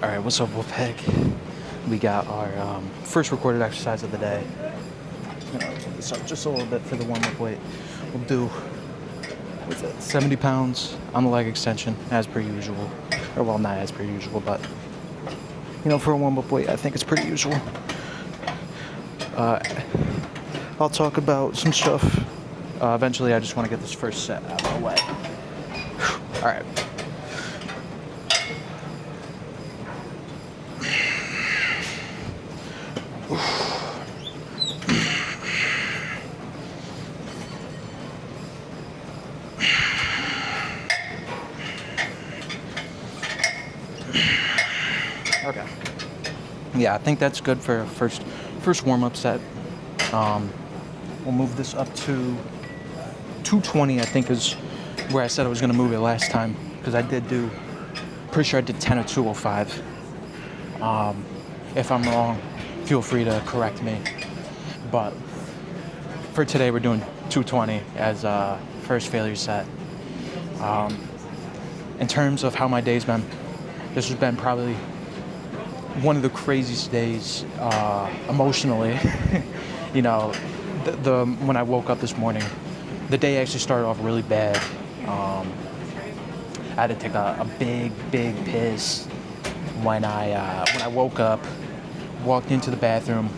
Alright, what's up, Wolfpack? We got our first recorded exercise of the day. I'm gonna put this up just a little bit for the warm-up weight. We'll do, what's it, 70 pounds on the leg extension, as per usual. Or, well, not as per usual, but, for a warm-up weight, I think it's pretty usual. I'll talk about some stuff. Eventually, I just want to get this first set out of the way. Alright. Okay. Yeah, I think that's good for first warm-up set. We'll move this up to 220, I think is where I said I was going to move it last time. Because pretty sure I did 10 or 205. If I'm wrong, feel free to correct me. But for today, we're doing 220 as first failure set. In terms of how my day's been, this has been probably one of the craziest days emotionally. When I woke up this morning, the day actually started off really bad. I had to take a big piss when I woke up, walked into the bathroom.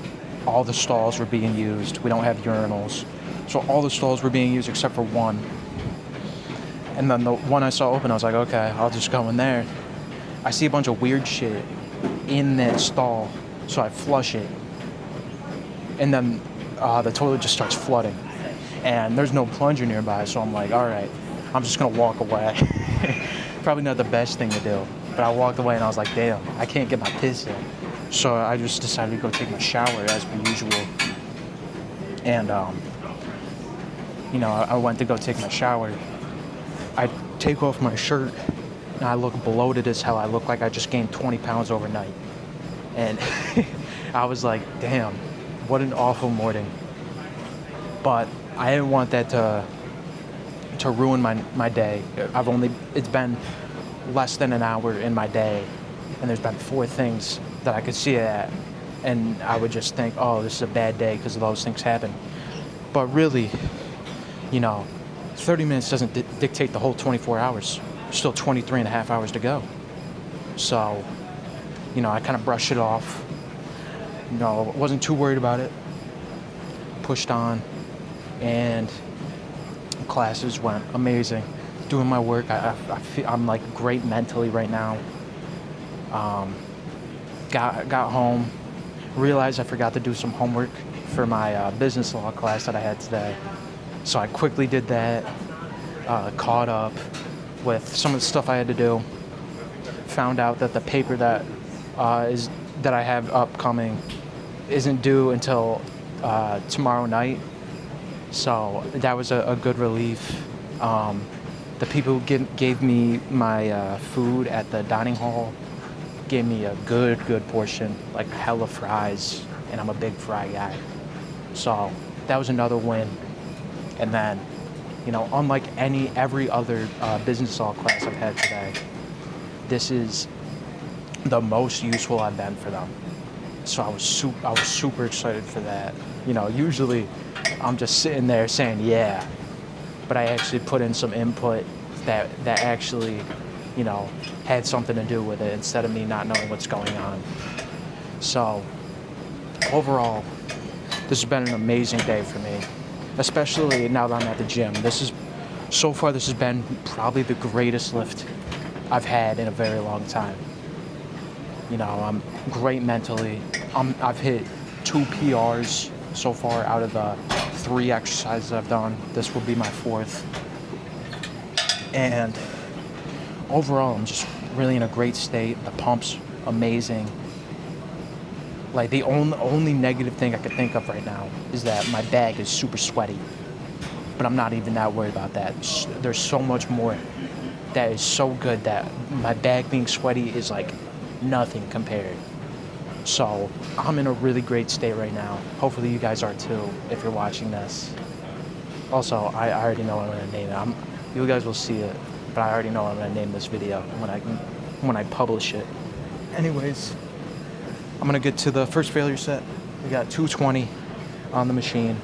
All the stalls were being used. We don't have urinals, so all the stalls were being used except for one. And then the one I saw open, I was like, okay, I'll just go in there. I see a bunch of weird shit in that stall, so I flush it, and then the toilet just starts flooding, and there's no plunger nearby, so I'm like, all right, I'm just gonna walk away. Probably not the best thing to do, but I walked away and I was like, damn, I can't get my piss in. So I just decided to go take my shower as per usual, and I went to go take my shower. I take off my shirt and I look bloated as hell. I look like I just gained 20 pounds overnight. And I was like, damn, what an awful morning. But I didn't want that to ruin my day. It's been less than an hour in my day, and there's been 4 things that I could see it at. And I would just think, oh, this is a bad day because those things happen. But really, 30 minutes doesn't dictate the whole 24 hours. Still 23 and a half hours to go. So, I kind of brushed it off. Wasn't too worried about it. Pushed on, and classes went amazing. Doing my work, I feel I'm like great mentally right now. Got home, realized I forgot to do some homework for my business law class that I had today. So I quickly did that, caught up with some of the stuff I had to do. Found out that the paper that I have upcoming isn't due until tomorrow night. So that was a good relief. The people who gave me my food at the dining hall gave me a good portion, like hella fries, and I'm a big fry guy. So that was another win. And then, unlike every other business law class I've had today, this is the most useful I've been for them. So I was super excited for that. Usually I'm just sitting there saying yeah, but I actually put in some input that actually, had something to do with it instead of me not knowing what's going on. So overall, this has been an amazing day for me, especially now that I'm at the gym. This has been probably the greatest lift I've had in a very long time. I'm great mentally. I've hit 2 PRs so far out of the 3 exercises I've done. This will be my 4th. And overall, I'm just really in a great state. The pump's amazing. Like, the only negative thing I could think of right now is that my bag is super sweaty. But I'm not even that worried about that. There's so much more that is so good that my bag being sweaty is like nothing compared. So I'm in a really great state right now. Hopefully you guys are too, if you're watching this. Also, I already know what I'm going to name it. You guys will see it, but I already know what I'm going to name this video when I publish it. anyways, I'm gonna get to the first failure set. We got 220 on the machine.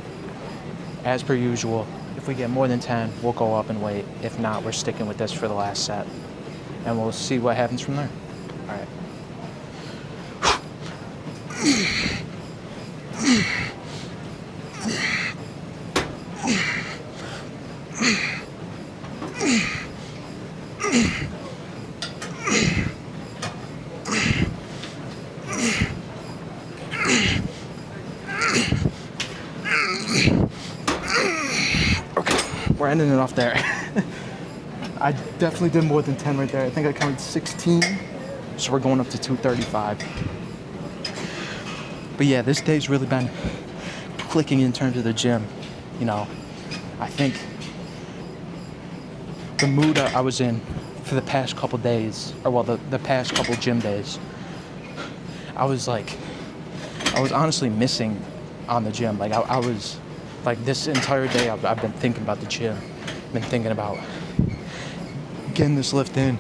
As per usual, if we get more than 10, we'll go up and wait. If not, we're sticking with this for the last set. And we'll see what happens from there. All right. We're ending it off there. I definitely did more than 10 right there. I think I counted 16. So we're going up to 235. But yeah, this day's really been clicking in terms of the gym. You know, I think the mood I was in for the past couple days, or well, the past couple gym days, I was honestly missing on the gym. Like I was, like this entire day I've been thinking about the gym. Been thinking about getting this lift in,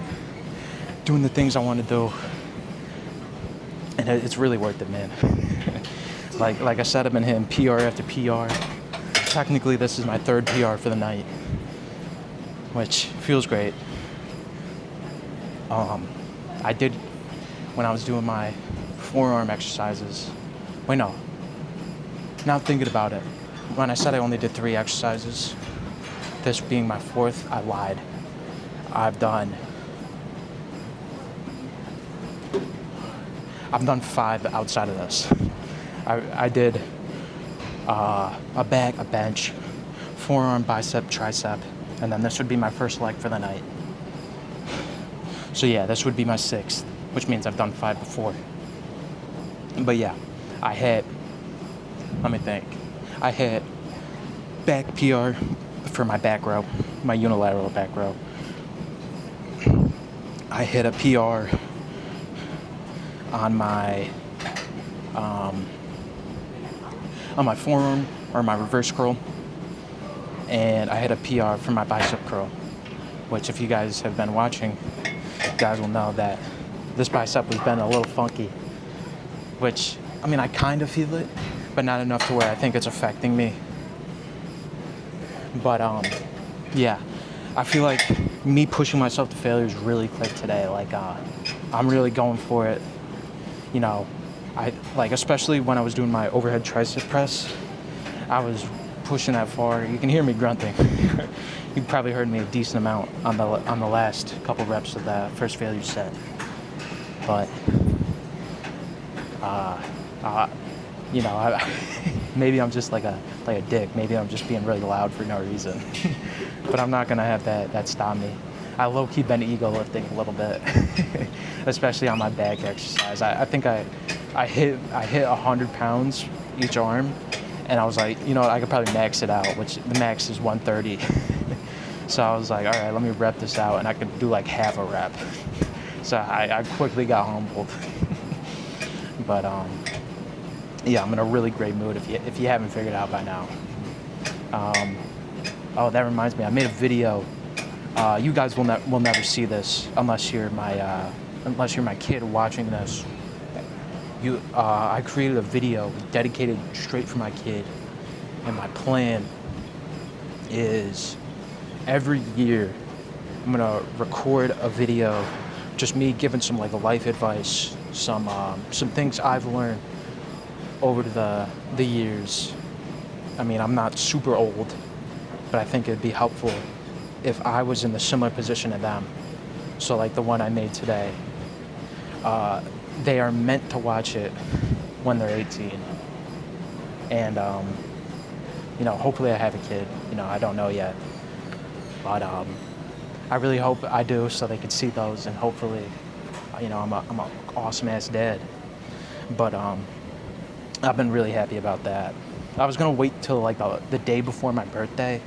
doing the things I want to do. And it's really worth it, man. like I said, I've been hitting PR after PR. Technically, this is my third PR for the night, which feels great. I did, when I was doing my forearm exercises, now thinking about it, when I said I only did 3 exercises, this being my 4th, I lied. I've done 5 outside of this. I did a back, a bench, forearm, bicep, tricep, and then this would be my first leg for the night. So yeah, this would be my 6th, which means I've done 5 before. But yeah, I hit back PR for my back row, my unilateral back row. I hit a PR on my forearm, or my reverse curl, and I hit a PR for my bicep curl, which if you guys have been watching, you guys will know that this bicep has been a little funky, which, I mean, I kind of feel it, but not enough to where I think it's affecting me. But yeah, I feel like me pushing myself to failure is really clicked today. Like I'm really going for it. You know, especially when I was doing my overhead tricep press, I was pushing that far. You can hear me grunting. You probably heard me a decent amount on the last couple reps of that first failure set. But you know, maybe I'm just like a dick. Maybe I'm just being really loud for no reason. But I'm not gonna have that stop me. I low-key been ego lifting a little bit, especially on my back exercise. I think I hit 100 pounds each arm, and I was like, you know what, I could probably max it out, which the max is 130. So I was like, all right, let me rep this out, and I could do like half a rep. So I quickly got humbled. But yeah, I'm in a really great mood if you haven't figured it out by now. Oh, that reminds me, I made a video. You guys will never see this unless you're my kid watching this. I created a video dedicated straight for my kid, and my plan is every year I'm gonna record a video, just me giving some like life advice, some things I've learned over the years. I mean, I'm not super old, but I think it'd be helpful if I was in the similar position to them. So like the one I made today, they are meant to watch it when they're 18. And, you know, hopefully I have a kid. You know, I don't know yet. But I really hope I do, so they could see those, and hopefully, you know, I'm an awesome-ass dad. But I've been really happy about that. I was going to wait till like the day before my birthday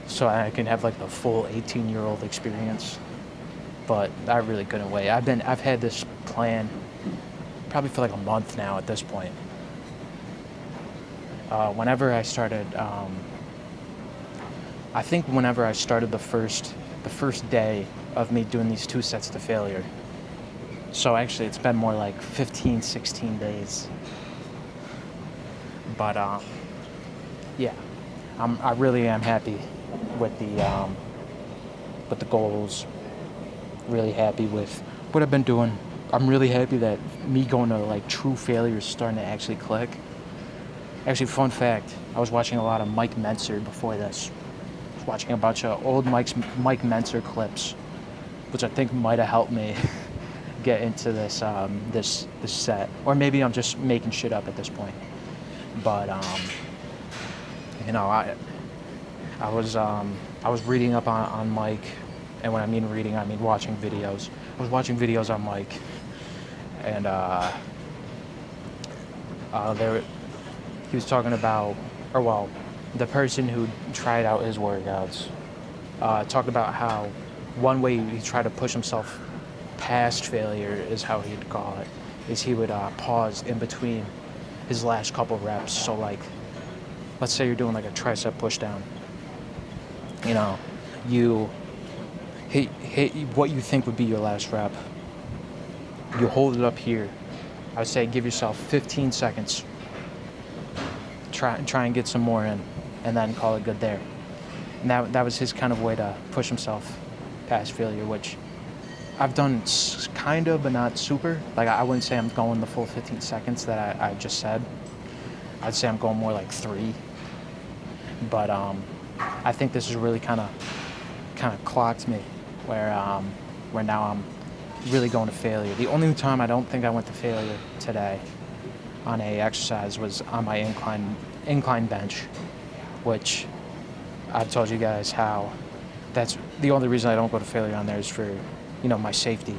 so I can have like the full 18-year-old experience. But I really couldn't wait. I've had this plan probably for like a month now at this point. Whenever I started, I think whenever I started the first day of me doing these 2 sets to failure, So actually, it's been more like 15, 16 days. But yeah, I really am happy with the goals. Really happy with what I've been doing. I'm really happy that me going to like true failure is starting to actually click. Actually, fun fact, I was watching a lot of Mike Mentzer before this. I was watching a bunch of old Mike Mentzer clips, which I think might have helped me get into this set. Or maybe I'm just making shit up at this point. But you know, I was reading up on Mike, and when I mean reading, I mean watching videos. I was watching videos on Mike, and he was talking about, or well, the person who tried out his workouts talked about how one way he tried to push himself past failure, is how he'd call it, is he would pause in between his last couple reps. So like, let's say you're doing like a tricep push down. You know, you hit what you think would be your last rep. You hold it up here. I would say give yourself 15 seconds. Try and get some more in, and then call it good there. And that was his kind of way to push himself past failure, which I've done kind of, but not super. Like, I wouldn't say I'm going the full 15 seconds that I just said. I'd say I'm going more like 3. But I think this has really kind of clocked me, where now I'm really going to failure. The only time I don't think I went to failure today on a exercise was on my incline bench, which I've told you guys how that's the only reason I don't go to failure on there is for, you know, my safety,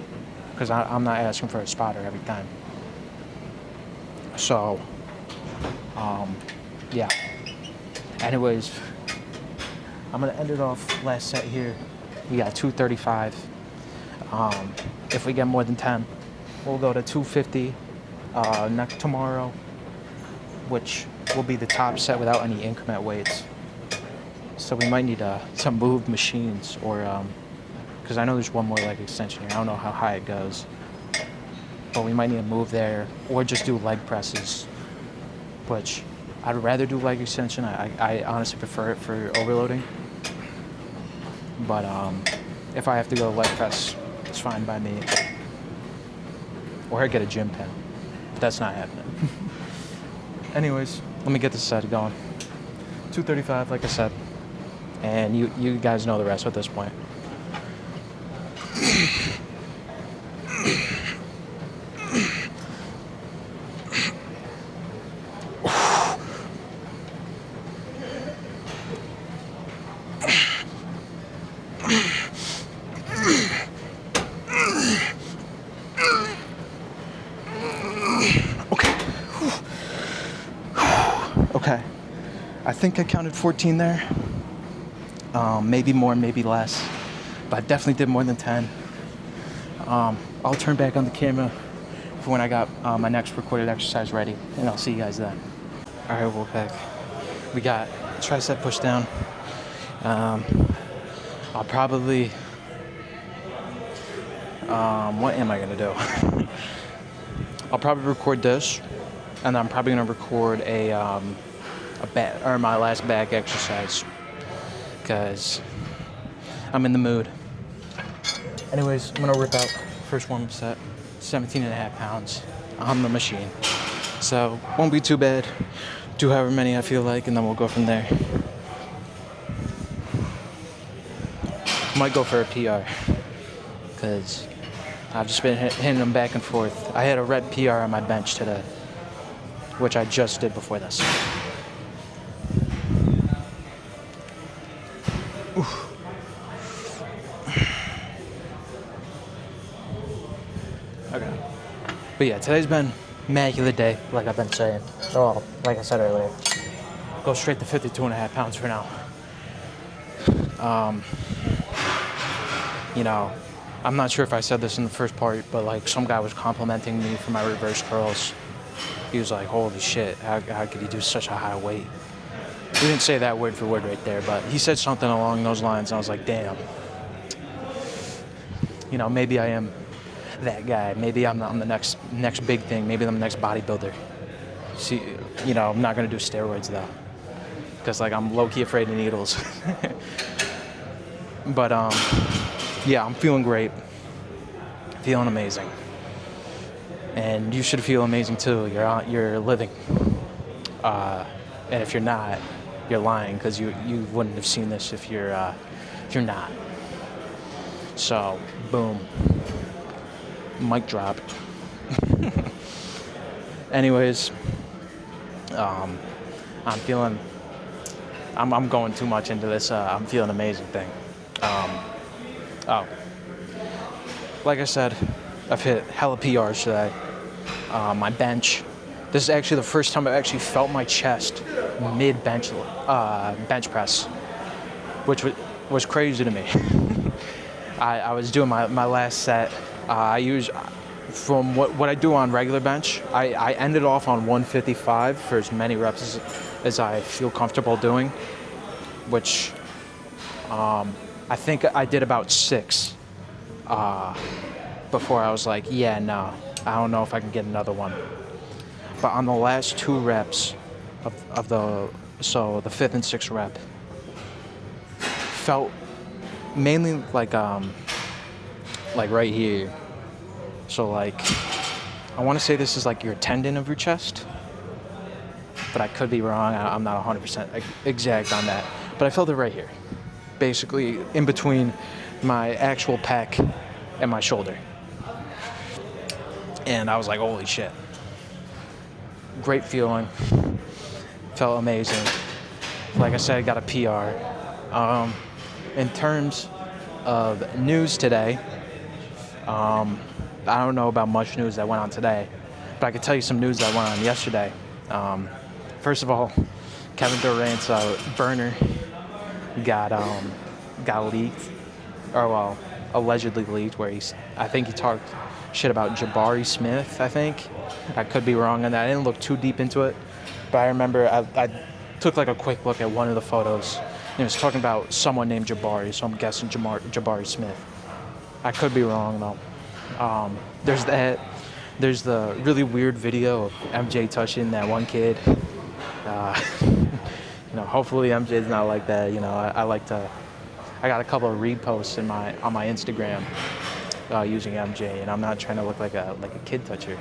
because I'm not asking for a spotter every time. So, yeah. Anyways, I'm gonna end it off last set here. We got 235. If we get more than 10, we'll go to 250 next tomorrow, which will be the top set without any increment weights. So we might need to move machines, or because I know there's one more leg extension here. I don't know how high it goes, but we might need to move there, or just do leg presses, which I'd rather do leg extension. I honestly prefer it for overloading. But if I have to go leg press, it's fine by me. Or I get a gym pen. But that's not happening. Anyways, let me get this set going. 235, like I said. And you guys know the rest at this point. Okay, I think I counted 14 there. Maybe more, maybe less, but I definitely did more than 10. I'll turn back on the camera for when I got my next recorded exercise ready, and I'll see you guys then. All right, Wolfpack. We got tricep push down. I'll probably, what am I gonna do? I'll probably record this, and I'm probably gonna record my last back exercise, because I'm in the mood. Anyways, I'm gonna rip out first warm-up set, 17.5 pounds on the machine. So won't be too bad. Do however many I feel like, and then we'll go from there. Might go for a PR, because I've just been hitting them back and forth. I had a rep PR on my bench today, which I just did before this. Oof. Okay. But yeah, today's been immaculate day, like I've been saying. Oh, like I said earlier. Go straight to 52.5 pounds for now. You know, I'm not sure if I said this in the first part, but like some guy was complimenting me for my reverse curls. He was like, holy shit, how could he do such a high weight? He didn't say that word for word right there, but he said something along those lines, and I was like, damn. You know, maybe I am that guy. Maybe I'm the next big thing. Maybe I'm the next bodybuilder. See, I'm not gonna do steroids though, because like I'm low key afraid of needles. But yeah, I'm feeling great, feeling amazing, and you should feel amazing too. You're living, and if you're not, you're lying, because you wouldn't have seen this if you're not. So, boom, mic drop. Anyways, I'm going too much into this. I'm feeling amazing thing. Like I said, I've hit hella PRs today. My bench. This is actually the first time I've actually felt my chest mid bench press, which was crazy to me. I was doing my last set. From what I do on regular bench, I ended off on 155 for as many reps as I feel comfortable doing, which I think I did about 6 before I was like, yeah, no, I don't know if I can get another one. But on the last 2 reps of the 5th and 6th rep, felt mainly like right here. So like, I want to say this is like your tendon of your chest, but I could be wrong. I'm not 100% exact on that, but I felt it right here, basically in between my actual pec and my shoulder. And I was like, holy shit. Great feeling. Felt amazing. Like I said, I got a PR. In terms of news today, I don't know about much news that went on today, but I could tell you some news that went on yesterday. First of all, Kevin Durant's burner got leaked, or well, allegedly leaked, where I think he talked shit about Jabari Smith, I think. I could be wrong on that. I didn't look too deep into it, but I remember I took like a quick look at one of the photos, and it was talking about someone named Jabari, so I'm guessing Jabari Smith. I could be wrong though. There's that. There's the really weird video of MJ touching that one kid. Hopefully MJ's not like that. I got a couple of reposts on my Instagram using MJ, and I'm not trying to look like a kid toucher.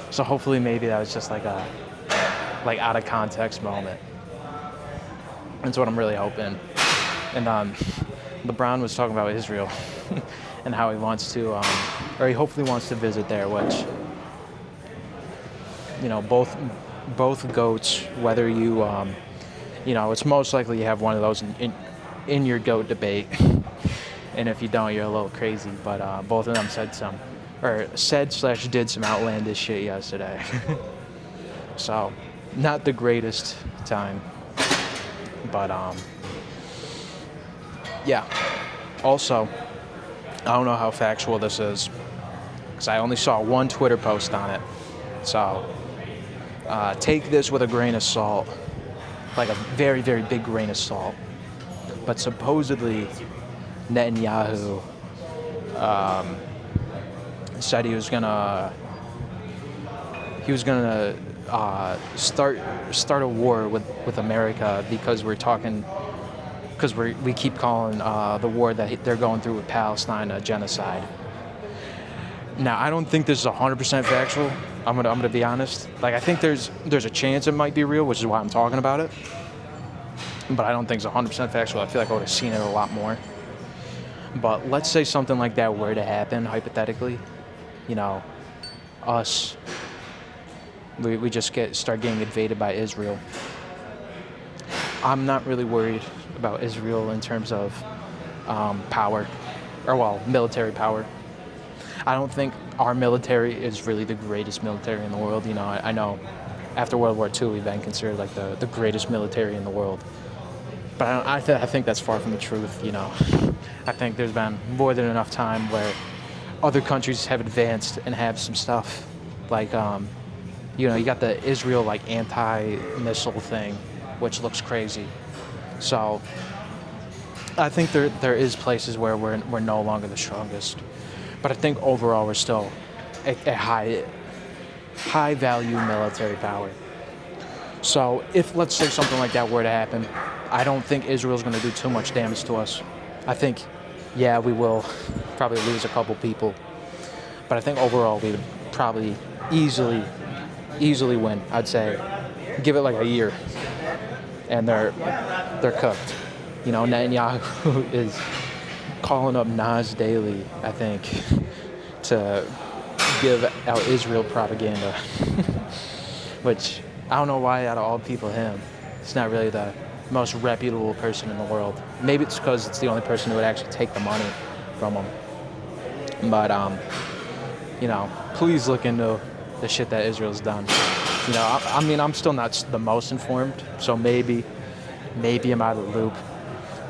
So hopefully maybe that was just like a out of context moment. That's what I'm really hoping. And LeBron was talking about Israel and how he wants to, or he hopefully wants to visit there, which, both GOATs, whether you, it's most likely you have one of those in your GOAT debate. And if you don't, you're a little crazy. But both of them said/did some outlandish shit yesterday. So, not the greatest time. But, yeah. Also, I don't know how factual this is, because I only saw one Twitter post on it. So, take this with a grain of salt, like a very, very big grain of salt. But supposedly, Netanyahu said he was gonna start a war with America, because we keep calling the war that they're going through with Palestine a genocide. Now, I don't think this is 100% factual. I'm gonna be honest. Like, I think there's a chance it might be real, which is why I'm talking about it. But I don't think it's 100% factual. I feel like I would have seen it a lot more. But let's say something like that were to happen, hypothetically. We just start getting invaded by Israel. I'm not really worried about Israel in terms of power, military power. I don't think our military is really the greatest military in the world. I know after World War II we've been considered like the greatest military in the world. But I think that's far from the truth. I think there's been more than enough time where other countries have advanced and have some stuff. Like, you got the Israel like anti-missile thing, which looks crazy. So I think there is places where we're no longer the strongest. But I think overall we're still a high value military power. So if, let's say, something like that were to happen, I don't think Israel's going to do too much damage to us. I think, yeah, we will probably lose a couple people, but I think overall we would probably easily win. I'd say give it like a year, and they're cooked. You know, Netanyahu is calling up Nas Daily, I think, to give out Israel propaganda, which I don't know why out of all people him. It's not really the most reputable person in the world. Maybe it's because it's the only person who would actually take the money from him. But, you know, please look into the shit that Israel's done. You know, I mean, I'm still not the most informed, so maybe I'm out of the loop.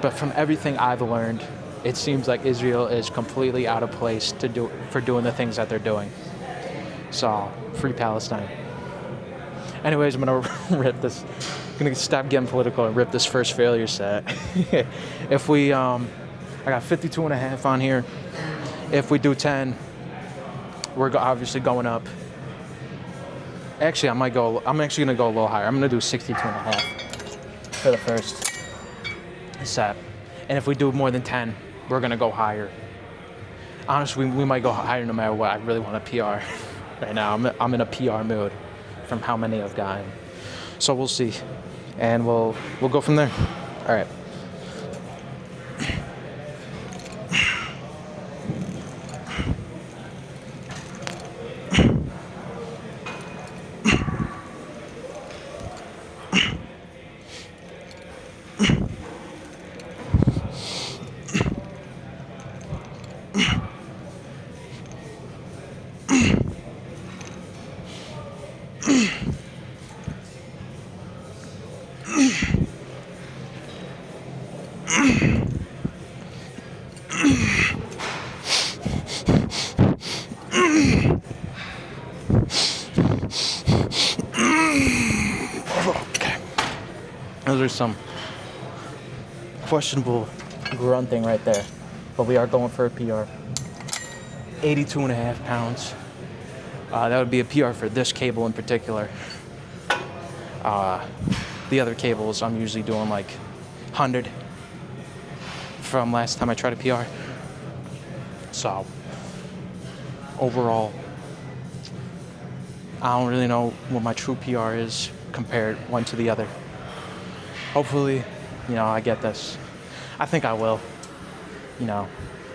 But from everything I've learned, it seems like Israel is completely out of place for doing the things that they're doing. So, free Palestine. Anyways, I'm gonna rip this. I'm gonna stop getting political and rip this first failure set. If we, I got 52.5 on here. If we do 10, we're obviously going up. Actually, I'm actually gonna go a little higher. I'm gonna do 62.5 for the first set. And if we do more than 10, we're gonna go higher. Honestly, we might go higher no matter what. I really want a PR right now. I'm in a PR mood from how many I've gotten. So we'll see. And we'll go from there. All right. Those are some questionable grunting right there, but we are going for a PR. 82.5 pounds. That would be a PR for this cable in particular. The other cables, I'm usually doing like 100 from last time I tried a PR. So, overall, I don't really know what my true PR is compared one to the other. Hopefully, you know, I get this. I think I will. You know,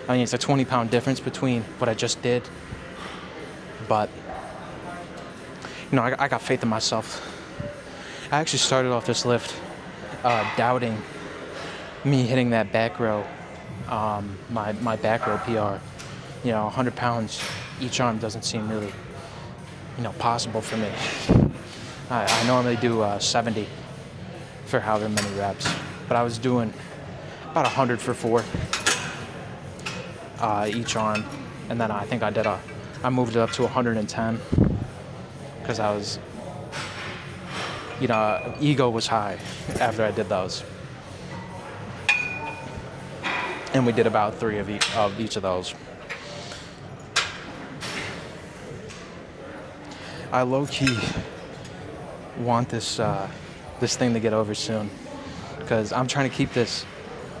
I mean, it's a 20-pound difference between what I just did. But, you know, I got faith in myself. I actually started off this lift doubting me hitting that back row, my back row PR. You know, 100 pounds each arm doesn't seem really, you know, possible for me. I normally do 70 for however many reps, but I was doing about 100 for 4 each arm, and then I think I moved it up to 110 because I was, you know, ego was high after I did those, and we did about 3 of each of those. I low-key want this thing to get over soon, because I'm trying to keep this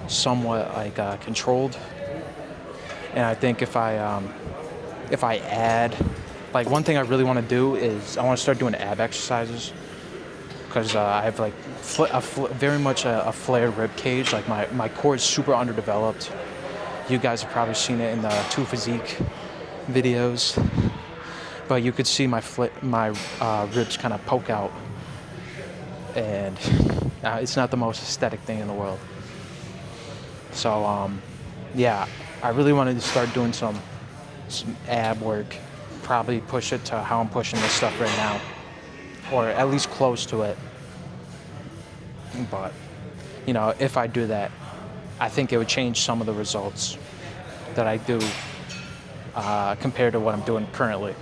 somewhat like controlled. And I think if I add, like, one thing I really want to do is I want to start doing ab exercises, because I have like very much a flared rib cage. Like my core is super underdeveloped. You guys have probably seen it in the 2 Physique videos, but you could see my ribs kind of poke out, and it's not the most aesthetic thing in the world. So yeah, I really wanted to start doing some ab work, probably push it to how I'm pushing this stuff right now, or at least close to it. But, you know, if I do that, I think it would change some of the results that I do compared to what I'm doing currently.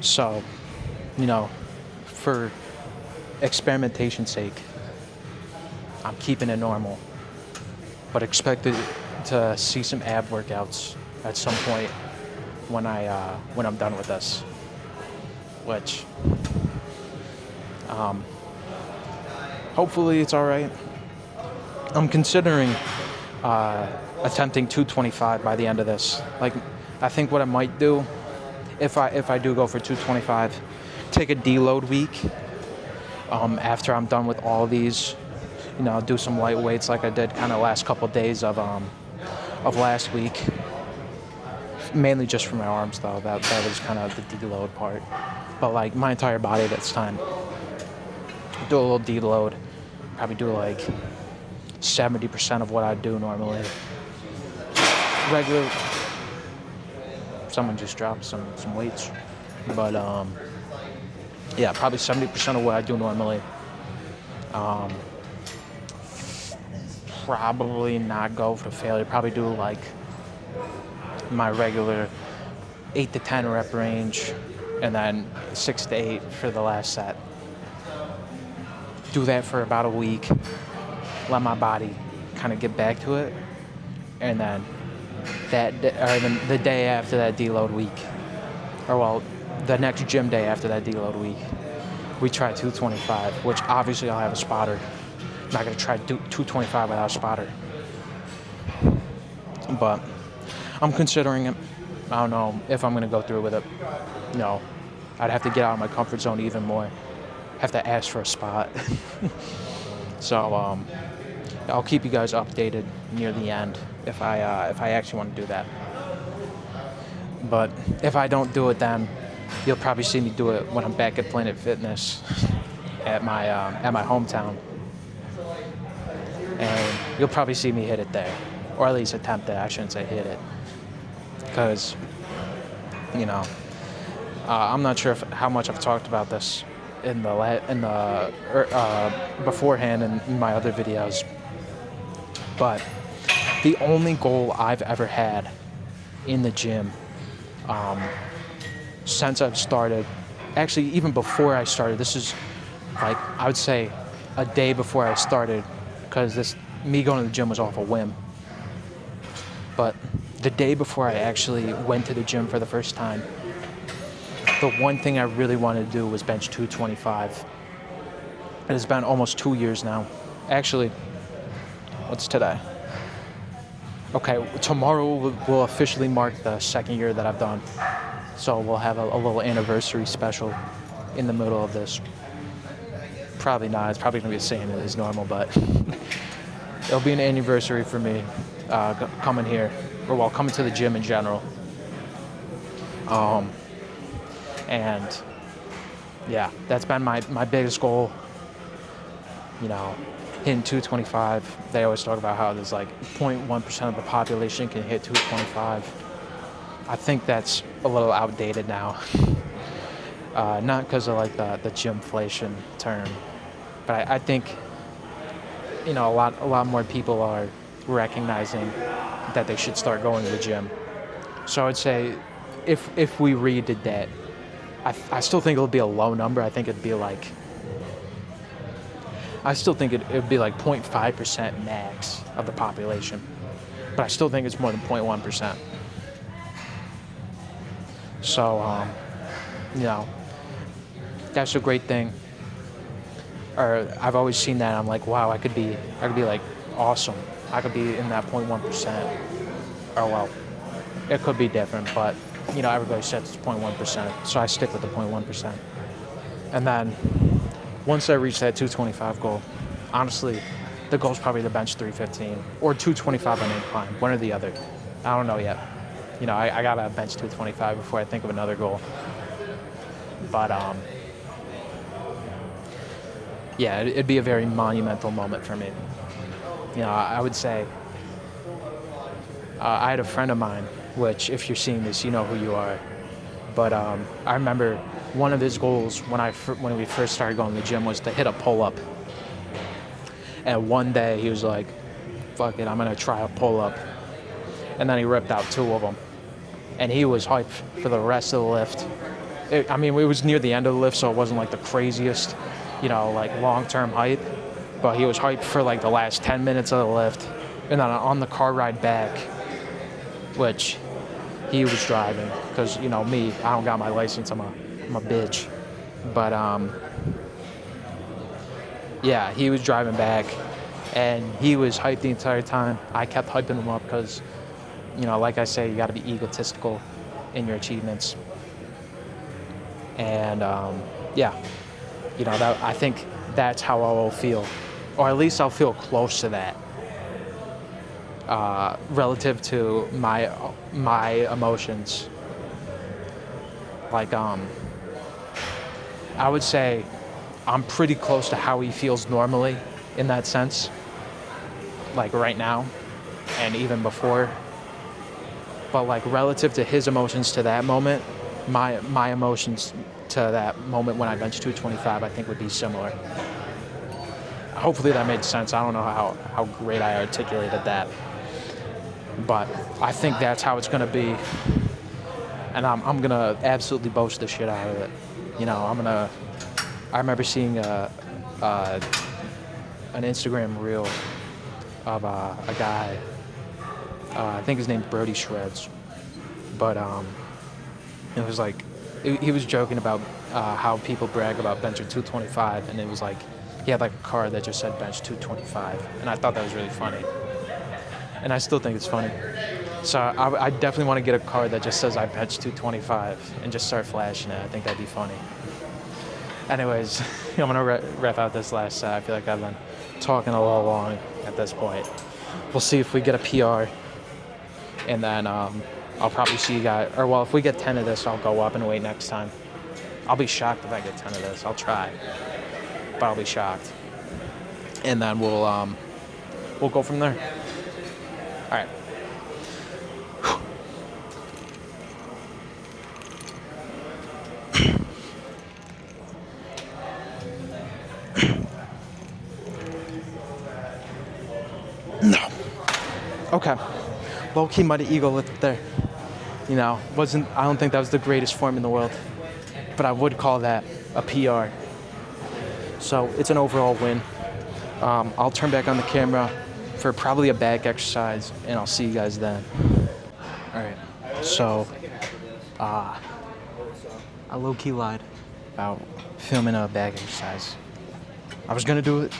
So, you know, for experimentation's sake, I'm keeping it normal, but expect to see some ab workouts at some point when I'm done with this, which hopefully it's all right. I'm considering attempting 225 by the end of this. Like, I think what I might do, if I do go for 225, take a deload week after I'm done with all these. Do some light weights like I did kind of last couple days of last week. Mainly just for my arms though. That was kind of the deload part. But like my entire body this time. Do a little deload. Probably do like 70% of what I do normally. Regular. Someone just dropped some weights. But yeah, probably 70% of what I do normally. Probably not go for failure. Probably do like my regular 8 to 10 rep range, and then 6 to 8 for the last set. Do that for about a week. Let my body kind of get back to it, and then the day after that deload week, the next gym day after that deload week, we try 225, which obviously I'll have a spotter. I'm not gonna try 225 without a spotter, but I'm considering it. I don't know if I'm gonna go through with it. No, I'd have to get out of my comfort zone even more. Have to ask for a spot. So I'll keep you guys updated near the end if I actually want to do that. But if I don't do it, then you'll probably see me do it when I'm back at Planet Fitness at my hometown, and you'll probably see me hit it there, or at least attempt it. I shouldn't say hit it, because I'm not sure how much I've talked about this in the beforehand in my other videos, but the only goal I've ever had in the gym since I've started, actually even before I started, this is like I would say a day before I started, because me going to the gym was off a whim, but the day before I actually went to the gym for the first time, the one thing I really wanted to do was bench 225. It has been almost 2 years now. Actually, what's today? Okay, tomorrow will officially mark the second year that I've done. So we'll have a little anniversary special in the middle of this. Probably not. It's probably going to be the same as normal, but it'll be an anniversary for me coming here, or coming to the gym in general. And yeah, that's been my biggest goal. Hitting 225. They always talk about how there's like 0.1% of the population can hit 225. I think that's a little outdated now. Not because of like the gymflation term, but I think a lot more people are recognizing that they should start going to the gym. So I'd say if we redid that, I still think it'll be a low number. I think it'd be like, it'd be like 0.5% max of the population, but I still think it's more than 0.1%. So, that's a great thing. Or I've always seen that. I'm like, wow, I could be like awesome. I could be in that 0.1%. Or well, it could be different, but everybody says it's 0.1%, so I stick with the 0.1%. And then once I reach that 225 goal, honestly, the goal is probably to bench 315 or 225 on incline, one or the other. I don't know yet. I gotta bench 225 before I think of another goal. But yeah, it'd be a very monumental moment for me. I would say I had a friend of mine, which if you're seeing this, you know who you are. But I remember one of his goals when we first started going to the gym was to hit a pull-up. And one day he was like, fuck it, I'm going to try a pull-up. And then he ripped out 2 of them. And he was hyped for the rest of the lift. It was near the end of the lift, so it wasn't like the craziest, like long-term hype. But he was hyped for like the last 10 minutes of the lift. And then on the car ride back, which he was driving because, you know, me, I don't got my license. I'm a bitch. But yeah, he was driving back, and he was hyped the entire time. I kept hyping him up because, you know, like I say, you got to be egotistical in your achievements. And yeah, you know, that I think that's how I will feel, or at least I'll feel close to that, relative to my emotions. Like I would say I'm pretty close to how he feels normally in that sense, like right now, and even before. But like relative to his emotions to that moment, my emotions to that moment when I benched 225, I think would be similar. Hopefully that made sense. I don't know how great I articulated that, but I think that's how it's gonna be, and I'm gonna absolutely boast the shit out of it. You know, I remember seeing an Instagram reel of a guy. I think his name's Brody Shreds, but it was like he was joking about how people brag about benching 225, and it was like he had like a card that just said bench 225, and I thought that was really funny, and I still think it's funny. So I definitely want to get a card that just says I bench 225 and just start flashing it. I think that'd be funny. Anyways, I'm gonna wrap out this last set. I feel like I've been talking a little long at this point. We'll see if we get a PR, and then I'll probably see you guys. Or well, if we get 10 of this, I'll go up and wait next time. I'll be shocked if I get 10 of this. I'll try, but I'll be shocked. And then we'll go from there. All right. No. Okay. Low-key mighty ego lift there. You know, I don't think that was the greatest form in the world, but I would call that a PR. So it's an overall win. I'll turn back on the camera for probably a back exercise, and I'll see you guys then. All right. So I low-key lied about filming a back exercise. I was gonna do it,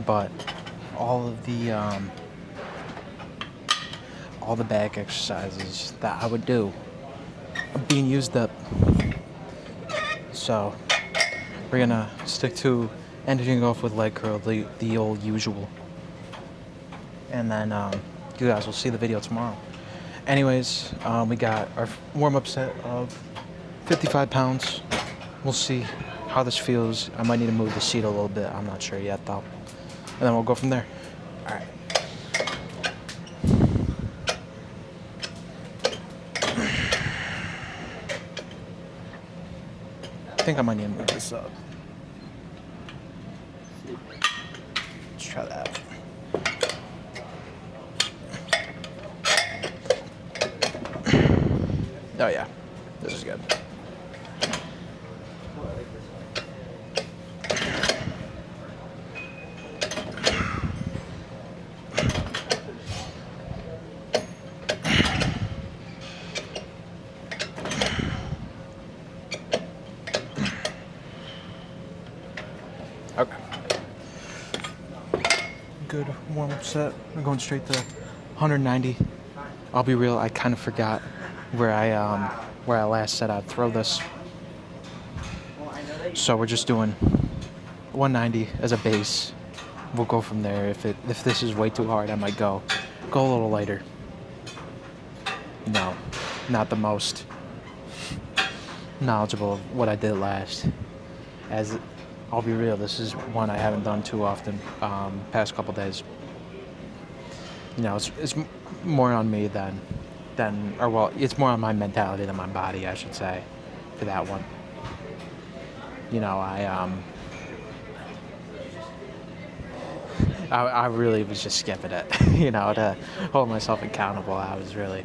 but all the back exercises that I would do are being used up. So we're gonna stick to ending off with leg curl, the old usual. And then you guys will see the video tomorrow. Anyways, we got our warm-up set of 55 pounds. We'll see how this feels. I might need to move the seat a little bit. I'm not sure yet though. And then we'll go from there. All right. I think I might need to move this up. Let's try that. Oh yeah, this is good. Okay. Good warm-up set. I'm going straight to 190. I'll be real, I kind of forgot where I last said I'd throw this. So we're just doing 190 as a base. We'll go from there. If this is way too hard, I might go a little lighter. No, not the most knowledgeable of what I did last. As I'll be real, this is one I haven't done too often past couple days. You know, it's more on me it's more on my mentality than my body, I should say, for that one. You know, I really was just skipping it, you know, to hold myself accountable. I was really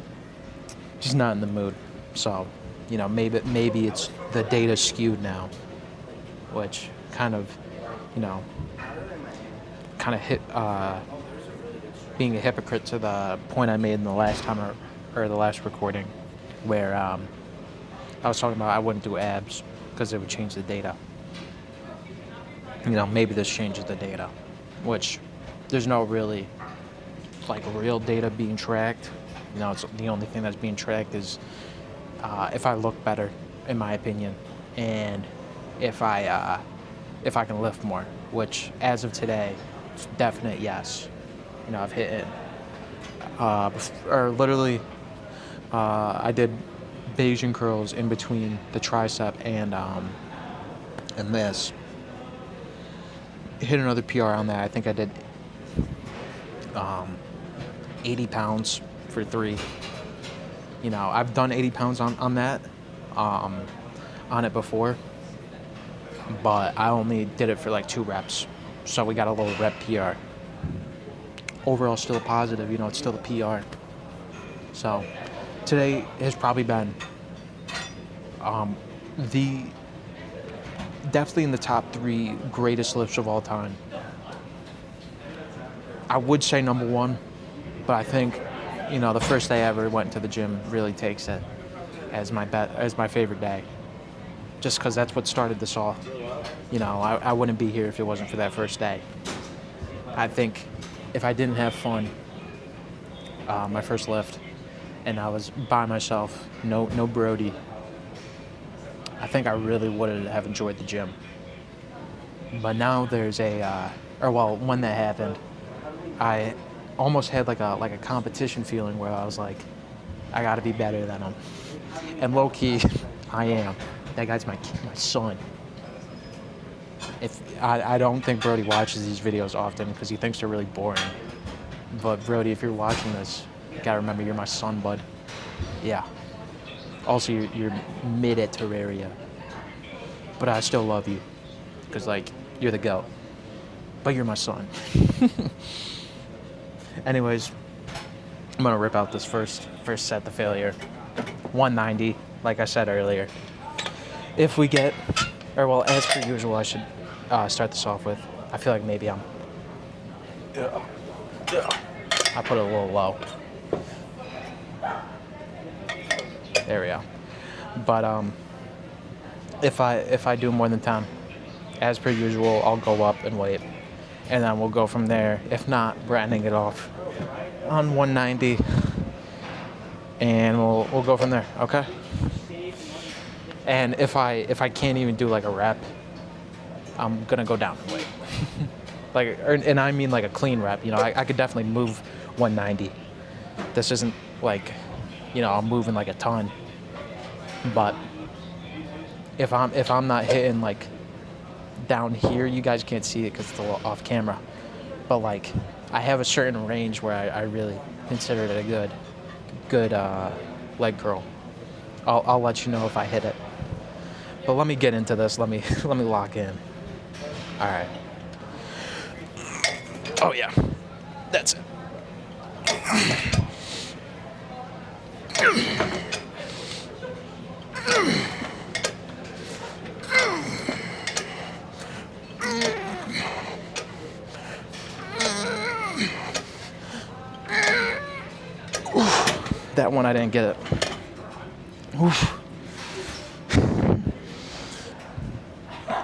just not in the mood. So, you know, maybe it's the data skewed now, which kind of, you know, hit being a hypocrite to the point I made in the last time or the last recording. where I was talking about I wouldn't do abs because it would change the data. Maybe this changes the data, which there's no really like real data being tracked. It's the only thing that's being tracked is if I look better, in my opinion, and if I can lift more, which as of today, it's definite yes. I've hit it. I did Bayesian curls in between the tricep and this. Hit another PR on that. I think I did 80 pounds for 3. I've done 80 pounds on that, on it before, but I only did it for like 2 reps. So we got a little rep PR. Overall, still a positive, it's still a PR. So today has probably been definitely in the top 3 greatest lifts of all time. I would say number 1, but I think, the first day I ever went to the gym really takes it as my favorite day. Just because that's what started this all. I wouldn't be here if it wasn't for that first day. I think if I didn't have fun, my first lift, and I was by myself, no Brody, I think I really wouldn't have enjoyed the gym. But now there's when that happened, I almost had like a competition feeling where I was like, I gotta be better than him. And low key, I am. That guy's my son. I don't think Brody watches these videos often because he thinks they're really boring. But Brody, if you're watching this, you gotta remember you're my son, bud. Yeah. Also, you're mid at Terraria. But I still love you. Because, you're the GOAT. But you're my son. Anyways, I'm going to rip out this first set to failure. 190, like I said earlier. If we get, as per usual, I should start this off with, I feel like maybe I put it a little low. There we go. But if I do more than 10, as per usual, I'll go up and wait, and then we'll go from there. If not, we're ending it off on 190, and we'll go from there. Okay. And if I can't even do like a rep, I'm gonna go down and wait. And I mean like a clean rep. I could definitely move 190. This isn't like, I'm moving like a ton. But if I'm not hitting like down here, you guys can't see it because it's a little off camera. But I have a certain range where I really consider it a good leg curl. I'll let you know if I hit it. But let me get into this. Let me lock in. All right. Oh yeah, that's it. That one I didn't get it. Oof.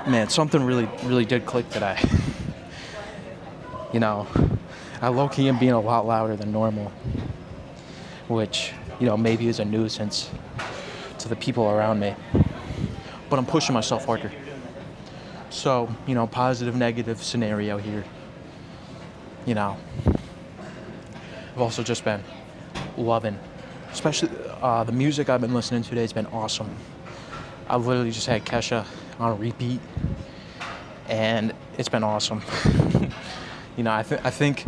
Man, something really did click today. I low-key am being a lot louder than normal, which, maybe is a nuisance to the people around me. But I'm pushing myself harder. So, positive, negative scenario here. I've also just been loving, especially the music I've been listening to today has been awesome. I've literally just had Kesha on repeat, and it's been awesome. I think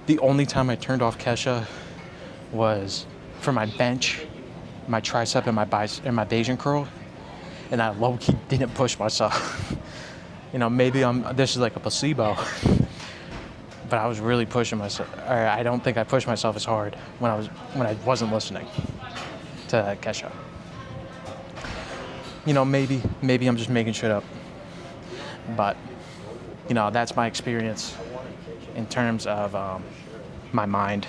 the only time I turned off Kesha was for my bench, my tricep, and my Bayesian curl, and I low-key didn't push myself. Maybe this is like a placebo, but I was really pushing myself. Or I don't think I pushed myself as hard when I wasn't listening to Kesha. Maybe I'm just making shit up, but that's my experience in terms of my mind.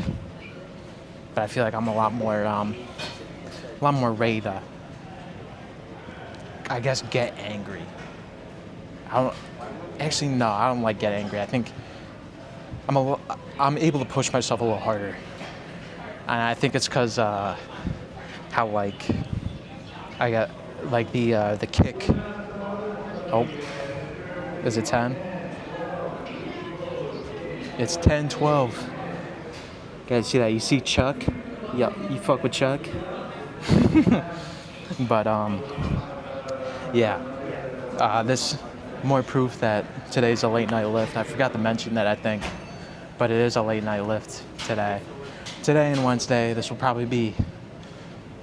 But I feel like I'm a lot more a lot more ready to, I guess, get angry. I don't actually no, I don't like get angry. I think I'm able to push myself a little harder, and I think it's because how like I got like the kick. Oh, is it 10? It's 10-12. Guys, see that? You see Chuck? Yeah, you fuck with Chuck. But yeah. This more proof that today's a late night lift. I forgot to mention that, I think, but it is a late night lift today. Today and Wednesday, this will probably be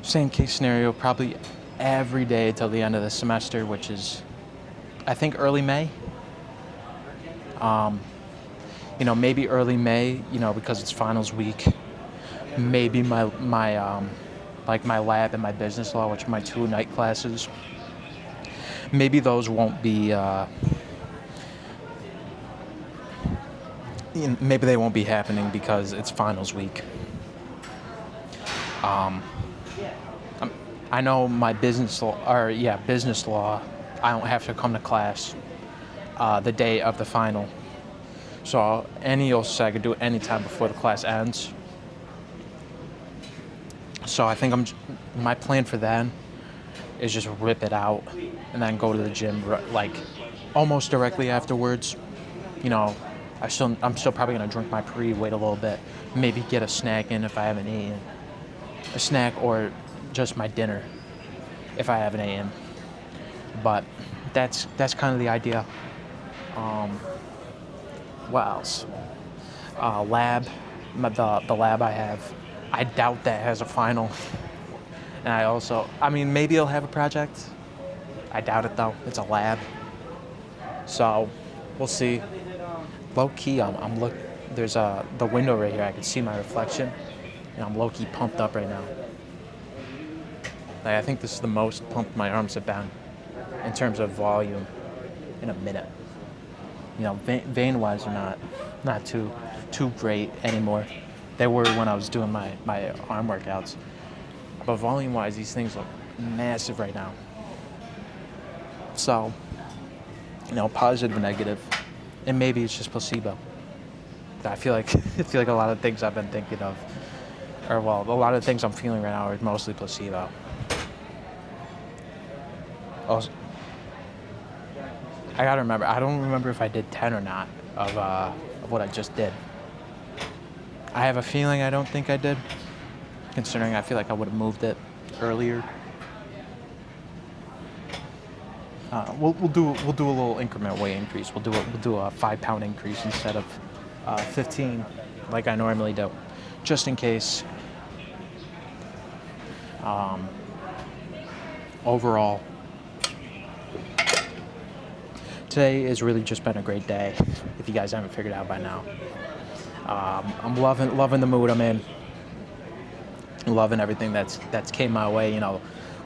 same case scenario, probably every day till the end of the semester, which is, I think, early May. Maybe early May, because it's finals week. Maybe my lab and my business law, which are my 2 night classes, maybe those won't be, maybe they won't be happening because it's finals week. I know my business law, I don't have to come to class the day of the final. So any OSA I could do it anytime before the class ends. So I think my plan for then is just rip it out and then go to the gym like almost directly afterwards. I'm still probably gonna drink my pre, wait a little bit, maybe get a snack in if I haven't eaten, a snack or just my dinner if I haven't eaten. But that's kind of the idea. What else? Lab, the lab I have, I doubt that has a final. And maybe it'll have a project. I doubt it though. It's a lab. So we'll see. Low key, I'm look. There's the window right here. I can see my reflection, and I'm low key pumped up right now. I think this is the most pumped my arms have been in terms of volume in a minute. Vein-wise are not too great anymore. They were when I was doing my arm workouts. But volume-wise, these things look massive right now. So, positive and negative. And maybe it's just placebo. I feel like a lot of things I've been thinking of, a lot of things I'm feeling right now are mostly placebo. Also, I gotta remember, I don't remember if I did 10 or not of what I just did. I have a feeling I don't think I did, considering I feel like I would have moved it earlier. We'll do a little increment weight increase. We'll do a 5-pound increase instead of 15, like I normally do, just in case. Overall, today has really just been a great day. If you guys haven't figured out by now, I'm loving the mood I'm in. Loving everything that's came my way.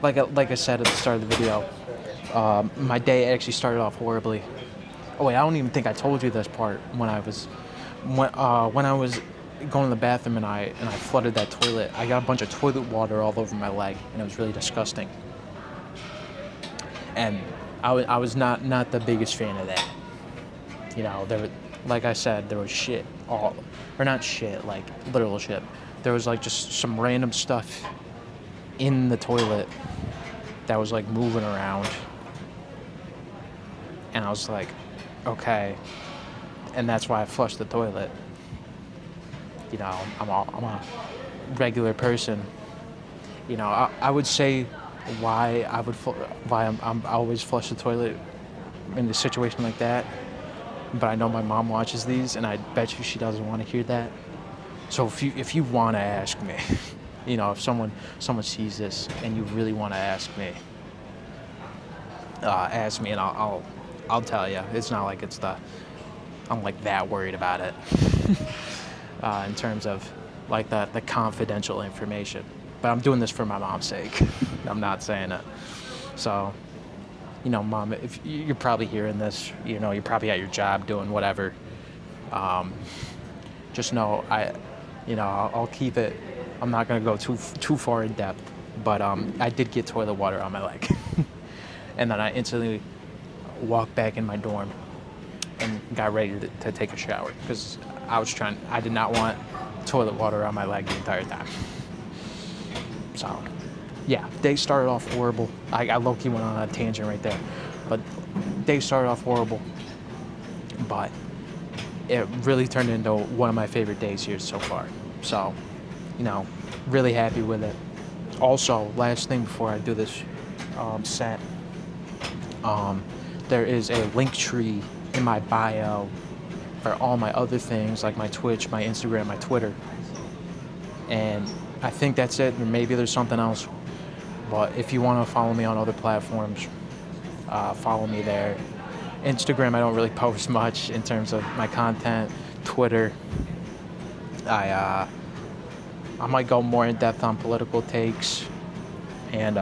Like I said at the start of the video. My day actually started off horribly. Oh wait, I don't even think I told you this part when I was going to the bathroom and I flooded that toilet. I got a bunch of toilet water all over my leg, and it was really disgusting. And I was not the biggest fan of that. Like I said, there was shit not shit, like literal shit. There was like just some random stuff in the toilet that was like moving around. And I was like, okay. And that's why I flushed the toilet. I'm a regular person. I would say why I always flush the toilet in a situation like that. But I know my mom watches these, and I bet you she doesn't want to hear that. So if you want to ask me, if someone sees this and you really want to ask me, and I'll tell you. It's not like I'm like that worried about it in terms of like the confidential information. But I'm doing this for my mom's sake. I'm not saying it. So, Mom, if you're probably hearing this, you're probably at your job doing whatever. Just know I'll keep it. I'm not gonna go too far in depth, but I did get toilet water on my leg. And then I instantly walked back in my dorm and got ready to take a shower because I did not want toilet water on my leg the entire time. So, yeah, day started off horrible. I low-key went on a tangent right there. But day started off horrible. But it really turned into one of my favorite days here so far. So, really happy with it. Also, last thing before I do this set, there is a link tree in my bio for all my other things like my Twitch, my Instagram, my Twitter. And I think that's it. Maybe there's something else. But if you want to follow me on other platforms, follow me there. Instagram, I don't really post much in terms of my content. Twitter, I might go more in depth on political takes. And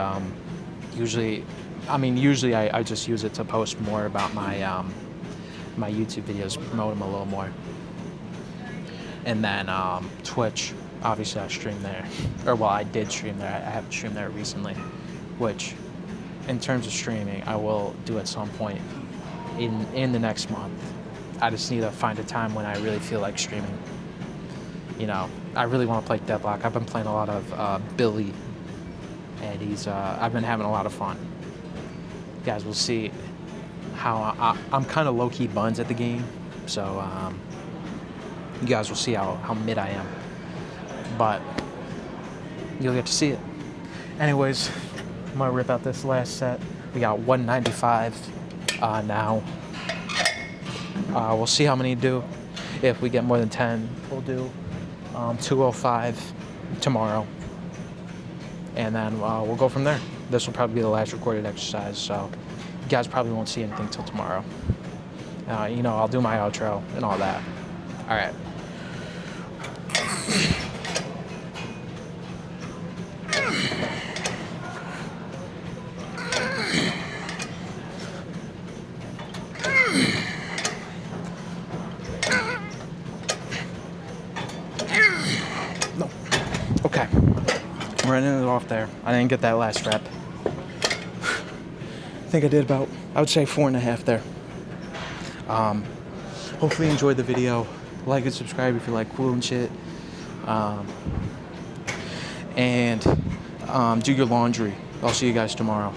usually I just use it to post more about my my YouTube videos, promote them a little more. And then Twitch, obviously I stream there. I did stream there. I haven't streamed there recently, which in terms of streaming, I will do at some point in the next month. I just need to find a time when I really feel like streaming. I really want to play Deadlock. I've been playing a lot of Billy, and I've been having a lot of fun. You guys will see how I'm kind of low-key buns at the game, so you guys will see how mid I am. But you'll get to see it. Anyways, I'm gonna rip out this last set. We got 195 now. We'll see how many do. If we get more than 10, we'll do 205 tomorrow. And then we'll go from there. This will probably be the last recorded exercise, so you guys probably won't see anything till tomorrow. I'll do my outro and all that. All right. No. Okay. We're ending it off there. I didn't get that last rep. I think I did about, I would say 4.5 there. Hopefully you enjoyed the video. Like and subscribe if you like cool and shit. And do your laundry. I'll see you guys tomorrow.